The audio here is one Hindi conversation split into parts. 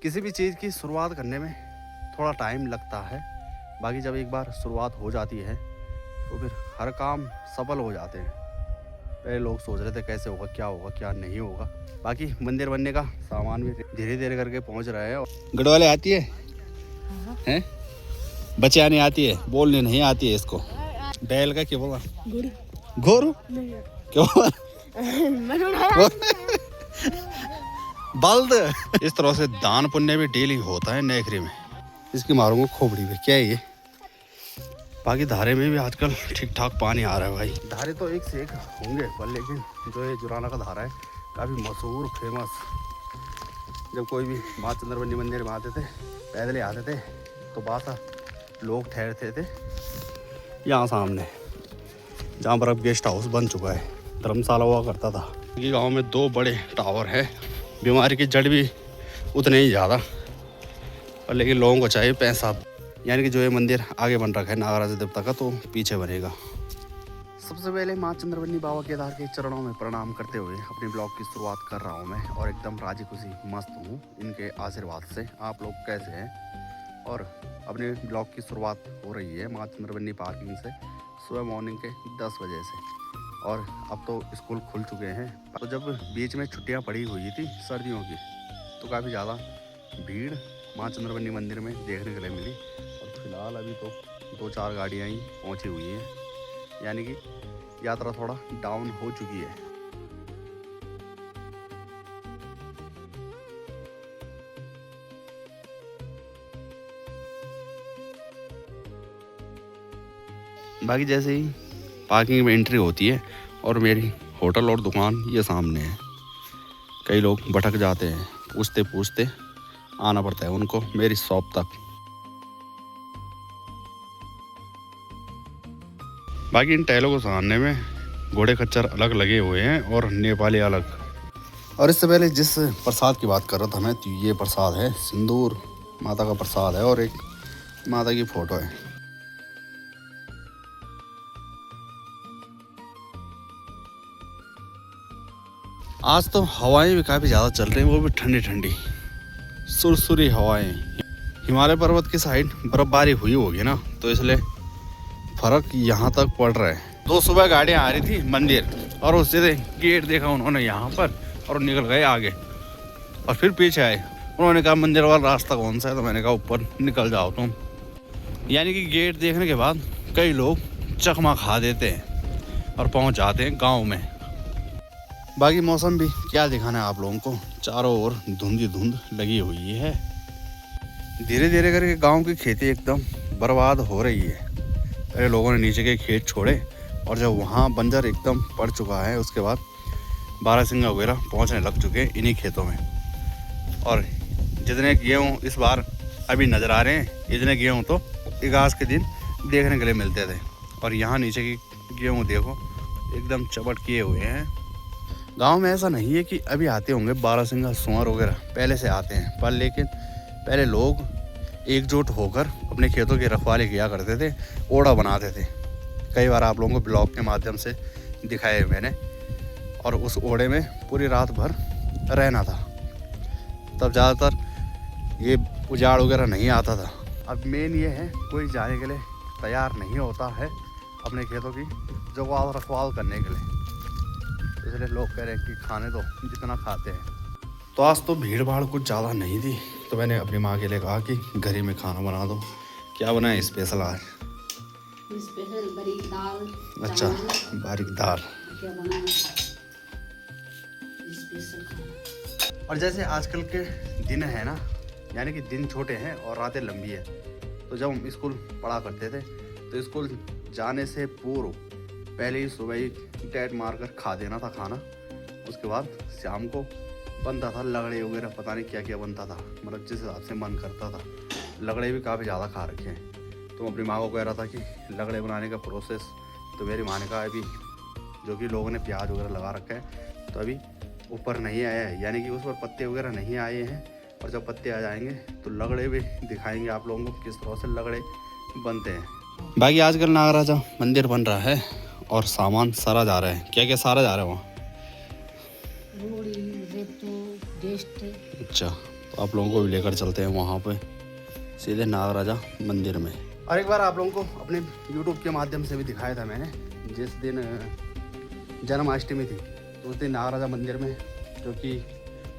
किसी भी चीज़ की शुरुआत करने में थोड़ा टाइम लगता है, बाकी जब एक बार शुरुआत हो जाती है तो फिर हर काम सफल हो जाते हैं। पहले लोग सोच रहे थे कैसे होगा, क्या नहीं होगा। बाकी मंदिर बनने का सामान भी धीरे धीरे करके पहुंच रहा है। गढ़वाले आती है हैं? बचाने आती है, बोलने नहीं आती है इसको। बैल का क्या बोला? घोरू क्यों? बल्द। इस तरह से दान पुण्य भी डेली होता है नेकरी में। इसकी मारूंगा खोपड़ी में। क्या है ये? बाकी धारे में भी आजकल ठीक ठाक पानी आ रहा है भाई। धारे तो एक से एक होंगे, पर लेकिन जो ये जुराना का धारा है काफ़ी मशहूर फेमस। जब कोई भी माँ चंद्रवनी मंदिर में आते थे, पैदल ही आते थे, तो बासा लोग ठहरते थे यहाँ सामने, जहाँ पर अब गेस्ट हाउस बन चुका है, धर्मशाला हुआ करता था। ये गांव में 2 बड़े टावर है। बीमारी की जड़ भी उतने ही ज़्यादा, पर लेकिन लोगों को चाहिए पैसा। यानी कि जो ये मंदिर आगे बन रखा है नागराज देवता का, तो पीछे बनेगा। सबसे पहले माँ चंद्रवनी बाबा केदार के चरणों में प्रणाम करते हुए अपने ब्लॉग की शुरुआत कर रहा हूँ मैं, और एकदम राजी खुशी मस्त हूँ इनके आशीर्वाद से। आप लोग कैसे हैं? और अपने ब्लॉग की शुरुआत हो रही है माँ चंद्रवनी पार्किंग से, सुबह मॉर्निंग के 10 बजे से। और अब तो स्कूल खुल चुके हैं। तो जब बीच में छुट्टियां पड़ी हुई थी सर्दियों की, तो काफ़ी ज़्यादा भीड़ माँ चंद्रवनी मंदिर में देखने के लिए मिली। और फिलहाल अभी तो 2-4 गाड़ियाँ ही पहुँची हुई हैं, यानी कि यात्रा थोड़ा डाउन हो चुकी है। बाकी जैसे ही पार्किंग में एंट्री होती है और मेरी होटल और दुकान ये सामने है, कई लोग भटक जाते हैं, पूछते पूछते आना पड़ता है उनको मेरी शॉप तक। बाकी इन टहलों को सामने में घोड़े खच्चर अलग लगे हुए हैं और नेपाली अलग। और इससे पहले जिस प्रसाद की बात कर रहा था मैं, तो ये प्रसाद है सिंदूर माता का प्रसाद है, और एक माता की फोटो है। आज तो हवाएं भी काफ़ी ज़्यादा चल रही हैं, वो भी ठंडी ठंडी सुरसुरी हवाएं। हिमालय पर्वत की साइड बर्फबारी हुई होगी ना, तो इसलिए फर्क यहाँ तक पड़ रहा है। 2 सुबह गाड़ियाँ आ रही थी मंदिर, और उससे गेट देखा उन्होंने यहाँ पर और निकल गए आगे। और फिर पीछे आए, उन्होंने कहा मंदिर वाला रास्ता कौन सा है? तो मैंने कहा ऊपर निकल जाओ तुम। यानी कि गेट देखने के बाद कई लोग चकमा खा देते हैं और पहुँच जाते हैं गाँव में। बाकी मौसम भी क्या दिखाना है आप लोगों को, चारों ओर धुंधी धुंध लगी हुई है। धीरे धीरे करके गांव की खेती एकदम बर्बाद हो रही है। पहले लोगों ने नीचे के खेत छोड़े, और जब वहाँ बंजर एकदम पड़ चुका है, उसके बाद बारहसिंगा वगैरह पहुँचने लग चुके हैं इन्हीं खेतों में। और जितने गेहूँ इस बार अभी नज़र आ रहे हैं, इतने गेहूँ तो इगास के दिन देखने के लिए मिलते थे। और यहाँ नीचे की गेहूँ देखो एकदम चपट किए हुए हैं। गांव में ऐसा नहीं है कि अभी आते होंगे बारहसिंगा सुअर वगैरह, पहले से आते हैं, पर लेकिन पहले लोग एकजुट होकर अपने खेतों की रखवाली किया करते थे, ओड़ा बनाते थे। कई बार आप लोगों को ब्लॉग के माध्यम से दिखाए मैंने। और उस ओड़े में पूरी रात भर रहना था। तब ज़्यादातर ये उजाड़ वगैरह नहीं आता था। अब मेन ये है, कोई जाने के लिए तैयार नहीं होता है अपने खेतों की जुगाड़ रखवाल करने के लिए, इसलिए लोग कह रहे हैं कि खाने दो जितना खाते हैं। तो आज तो भीड़ भाड़ कुछ ज़्यादा नहीं थी, तो मैंने अपनी माँ के लिए कहा कि घर ही में खाना बना दो। क्या बनाए स्पेशल आज? स्पेशल बारीक दाल। अच्छा, बारीक दाल। क्या बनाना स्पेशल खाना। और जैसे आजकल के दिन है ना, यानी कि दिन छोटे हैं और रातें लंबी है। तो जब हम स्कूल पढ़ा करते थे, तो स्कूल जाने से पूर्व पहले ही सुबह ही टैट मारकर खा देना था खाना। उसके बाद शाम को बनता था लगड़े वगैरह, पता नहीं क्या क्या बनता था, मतलब जिस हिसाब से मन करता था। लगड़े भी काफ़ी ज़्यादा खा रखे हैं। तो अपनी माँ को कह रहा था कि लगड़े बनाने का प्रोसेस, तो मेरी माँ ने कहा अभी जो कि लोगों ने प्याज वगैरह लगा रखा है, तो अभी ऊपर नहीं आया है, यानी कि उस पर पत्ते वगैरह नहीं आए हैं। और जब पत्ते आ जाएंगे तो लगड़े भी दिखाएंगे आप लोगों को किस तरह से लगड़े बनते हैं। बाकी आजकल नागराजा मंदिर बन रहा है और सामान सारा जा रहा है। क्या क्या सारा जा रहा है वहाँ? रोड़ी, रेतो, डेस्ट। अच्छा, तो आप लोगों को भी लेकर चलते हैं वहाँ पे सीधे नागराजा मंदिर में। और एक बार आप लोगों को अपने YouTube के माध्यम से भी दिखाया था मैंने, जिस दिन जन्माष्टमी थी तो उस दिन नागराजा मंदिर में जो कि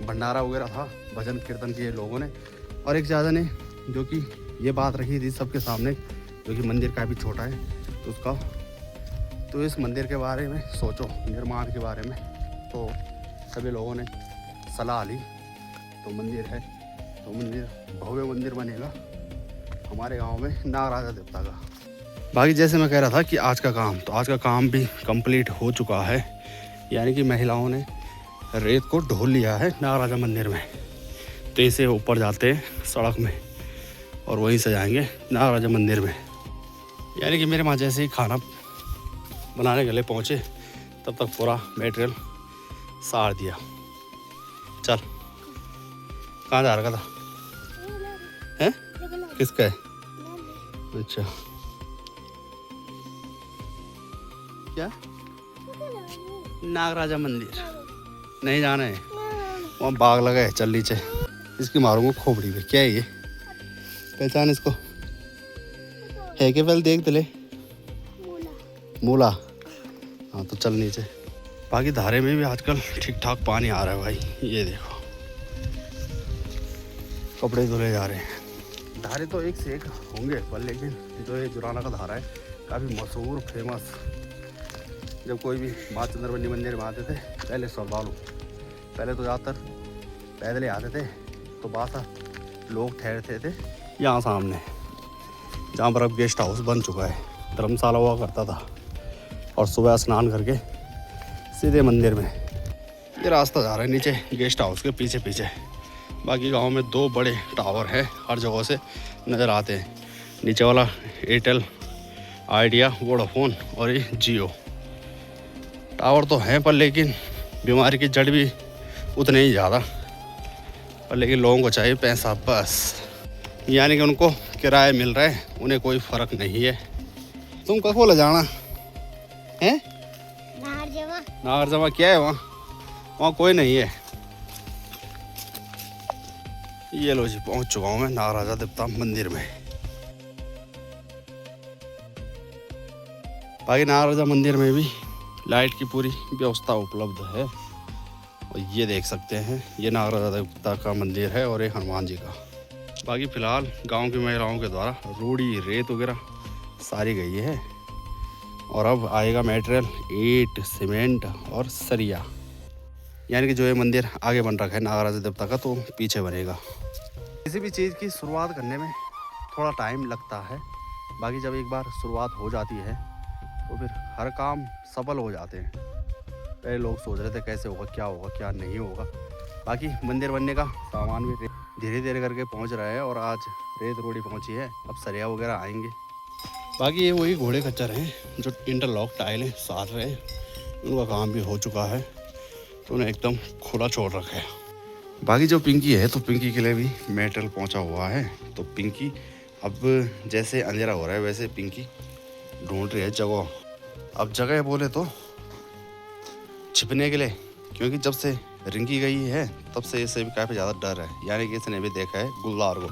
भंडारा वगैरह था, भजन कीर्तन किए लोगों ने। और एक ज़्यादा ने जो कि ये बात रखी थी सबके सामने, जो कि मंदिर काफ़ी छोटा है तो उसका, तो इस मंदिर के बारे में सोचो, निर्माण के बारे में। तो सभी लोगों ने सलाह ली, तो मंदिर है तो मंदिर भव्य मंदिर बनेगा हमारे गांव में नागराजा देवता का। बाकी जैसे मैं कह रहा था कि आज का काम भी कंप्लीट हो चुका है, यानी कि महिलाओं ने रेत को ढोल लिया है नागराजा मंदिर में। तो इसे ऊपर जाते हैं सड़क में और वहीं से जाएंगे नागराजा मंदिर में। यानी कि मेरे माँ जैसे ही खाना बनाने के लिए पहुँचे तब तक पूरा मटेरियल सार दिया। चल, कहाँ जा रहा था? हैं? किसका है? अच्छा, क्या? नागराजा मंदिर नहीं जाना है, वहाँ बाग लगा है, चल नीचे। इसकी मारूंगा खोपड़ी पे। क्या है ये? पहचान इसको है कि पहले देख ले। मूला। हाँ तो चल नीचे। बाकी धारे में भी आजकल ठीक ठाक पानी आ रहा है भाई। ये देखो कपड़े धुले जा रहे हैं। धारे तो एक से एक होंगे पर लेकिन जो ये जुराना का धारा है काफ़ी मशहूर फेमस। जब कोई भी माँ चंद्रवली मंदिर में आते थे पहले श्रद्धालु, पहले तो ज़्यादातर पैदल ही आते थे, तो बासा लोग ठहरते थे यहाँ सामने, जहाँ पर अब गेस्ट हाउस बन चुका है, धर्मशाला हुआ करता था। और सुबह स्नान करके सीधे मंदिर में ये रास्ता जा रहा है नीचे गेस्ट हाउस के पीछे पीछे। बाकी गांव में 2 बड़े टावर हैं, हर जगह से नज़र आते हैं। नीचे वाला एयरटेल, आइडिया, वोडाफोन और ये जियो टावर तो हैं, पर लेकिन बीमारी की जड़ भी उतने ही ज़्यादा। पर लेकिन लोगों को चाहिए पैसा बस, यानी कि उनको किराया मिल रहा है, उन्हें कोई फ़र्क नहीं है। तुम कब बोला जाना है? नाहर जमा क्या है वहाँ कोई नहीं है। ये लो जी, पहुँच चुका हूँ मैं नागराजा देवता मंदिर में। बाकी नागराजा मंदिर में भी लाइट की पूरी व्यवस्था उपलब्ध है। और ये देख सकते हैं, ये नागराजा देवता का मंदिर है और ये हनुमान जी का। बाकी फ़िलहाल गांव की महिलाओं के द्वारा रोड़ी रेत वगैरह सारी गई है और अब आएगा मटेरियल, ईंट, सीमेंट और सरिया। यानी कि जो ये मंदिर आगे बन रखा है नागराजा देवता का, तो पीछे बनेगा। किसी भी चीज़ की शुरुआत करने में थोड़ा टाइम लगता है। बाकी जब एक बार शुरुआत हो जाती है तो फिर हर काम सफल हो जाते हैं। पहले लोग सोच रहे थे कैसे होगा, क्या नहीं होगा। बाकी मंदिर बनने का सामान भी धीरे धीरे करके पहुंच रहा है और आज रेत रोड़ी पहुंची है, अब सरिया वगैरह आएंगे। बाकी ये वही घोड़े खच्चर हैं जो इंटरलॉक टाइलें साध रहे हैं, उनका काम भी हो चुका है, तो उन्हें एकदम खुला छोड़ रखा है। बाकी जो पिंकी है, तो पिंकी के लिए भी मेटल पहुंचा हुआ है। तो पिंकी अब जैसे अंधेरा हो रहा है वैसे पिंकी ढूंढ रही है जगह। अब जगह बोले तो छिपने के लिए, क्योंकि जब से रिंकी गई है तब से इसे भी काफ़ी ज़्यादा डर है। यानी कि इसने भी देखा है गुलदार को,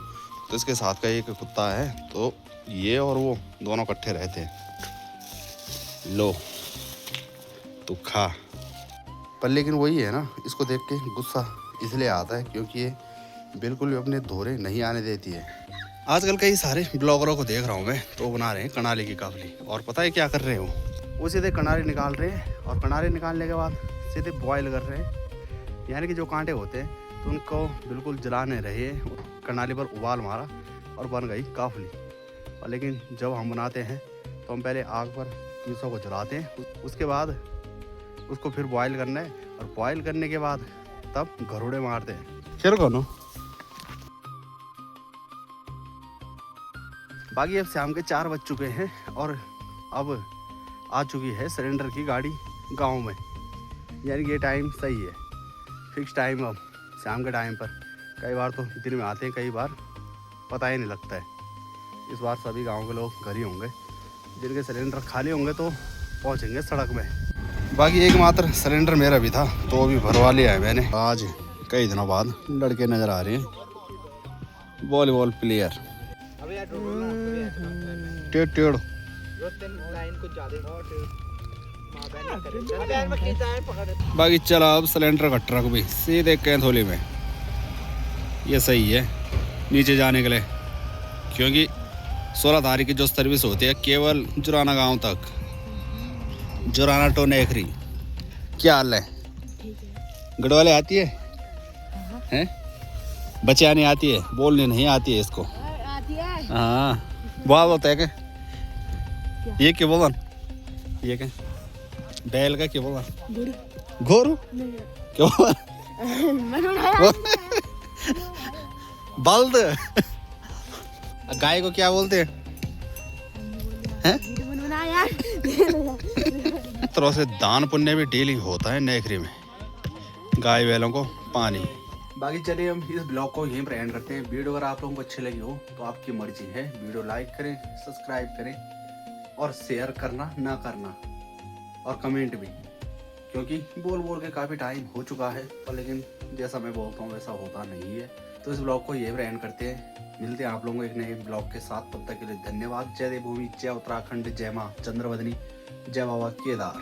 तो इसके साथ का एक कुत्ता है, तो ये और वो दोनों इकट्ठे रहते हैं। लो तो खा। पर लेकिन वही है ना, इसको देख के गुस्सा इसलिए आता है क्योंकि ये बिल्कुल भी अपने धोरे नहीं आने देती है। आजकल कई सारे ब्लॉगरों को देख रहा हूँ मैं, तो वो बना रहे हैं कनाली की काफली। और पता है क्या कर रहे हो? वो सीधे कनाली निकाल रहे हैं और कनाली निकालने के बाद सीधे बॉयल कर रहे हैं। यानी कि जो कांटे होते हैं तो उनको बिल्कुल जलाने रहे, कनाली पर उबाल मारा और बन गई काफली। और लेकिन जब हम बनाते हैं तो हम पहले आग पर चीज़ों को जलाते हैं, उसके बाद उसको फिर बॉयल करना है और बॉयल करने के बाद तब घरोड़े मारते हैं। चलो कौन? बाकी अब शाम के 4 बज चुके हैं और अब आ चुकी है सिलेंडर की गाड़ी गांव में। यानी कि ये टाइम सही है, फिक्स टाइम। अब शाम के टाइम पर कई बार तो दिन में आते हैं, कई बार पता ही नहीं लगता है। इस बार सभी गांव के लोग घर ही होंगे, जिनके सिलेंडर खाली होंगे तो पहुंचेंगे सड़क में। बाकी एकमात्र सिलेंडर मेरा भी था, तो अभी भरवा लिया है मैंने। आज कई दिनों बाद लड़के नज़र आ रहे हैं वॉलीबॉल प्लेयर अबे यार ढूंढना टेढ़ टेढ़ लाइन कुछ ज्यादा मां बहन ना करे अबे यार मैं खींचा है पकड़ बाकी चला अब सिलेंडर का ट्रक भी सीधे कैंथोली में। ये सही है नीचे जाने के लिए, क्योंकि 16 तारीख की जो सर्विस होती है केवल जुराना गांव तक, जुराना टू नेखरी। क्या हाल है? गढ़वाले आती है हैं? बच्चे आने आती है, बोलने नहीं आती है इसको। आती है। हाँ बात होता है क्या? ये क्या बोला? ये क्या बैल का क्या बोला? घोरू क्या बोला? बल्द। गाय को क्या बोलते हैं? हैं? तरह से दान पुण्य भी डेली होता है नेखरी में, गाय बैलों को पानी। बाकी चलिए हम इस ब्लॉग को यहीं पर एंड करते हैं। वीडियो अगर आप लोगों को अच्छी लगी हो तो आपकी मर्जी है, वीडियो लाइक करें, सब्सक्राइब करें और शेयर करना ना करना और कमेंट भी, क्योंकि बोल बोल के काफ़ी टाइम हो चुका है, पर लेकिन जैसा मैं बोलता हूँ वैसा होता नहीं है। तो इस ब्लॉग को यहीं पर एंड करते हैं, मिलते हैं आप लोगों को एक नए ब्लॉग के साथ। तब तक के लिए धन्यवाद। जय देवभूमि, जय उत्तराखंड, जय माँ चंद्रवदनी, जय बाबा केदार।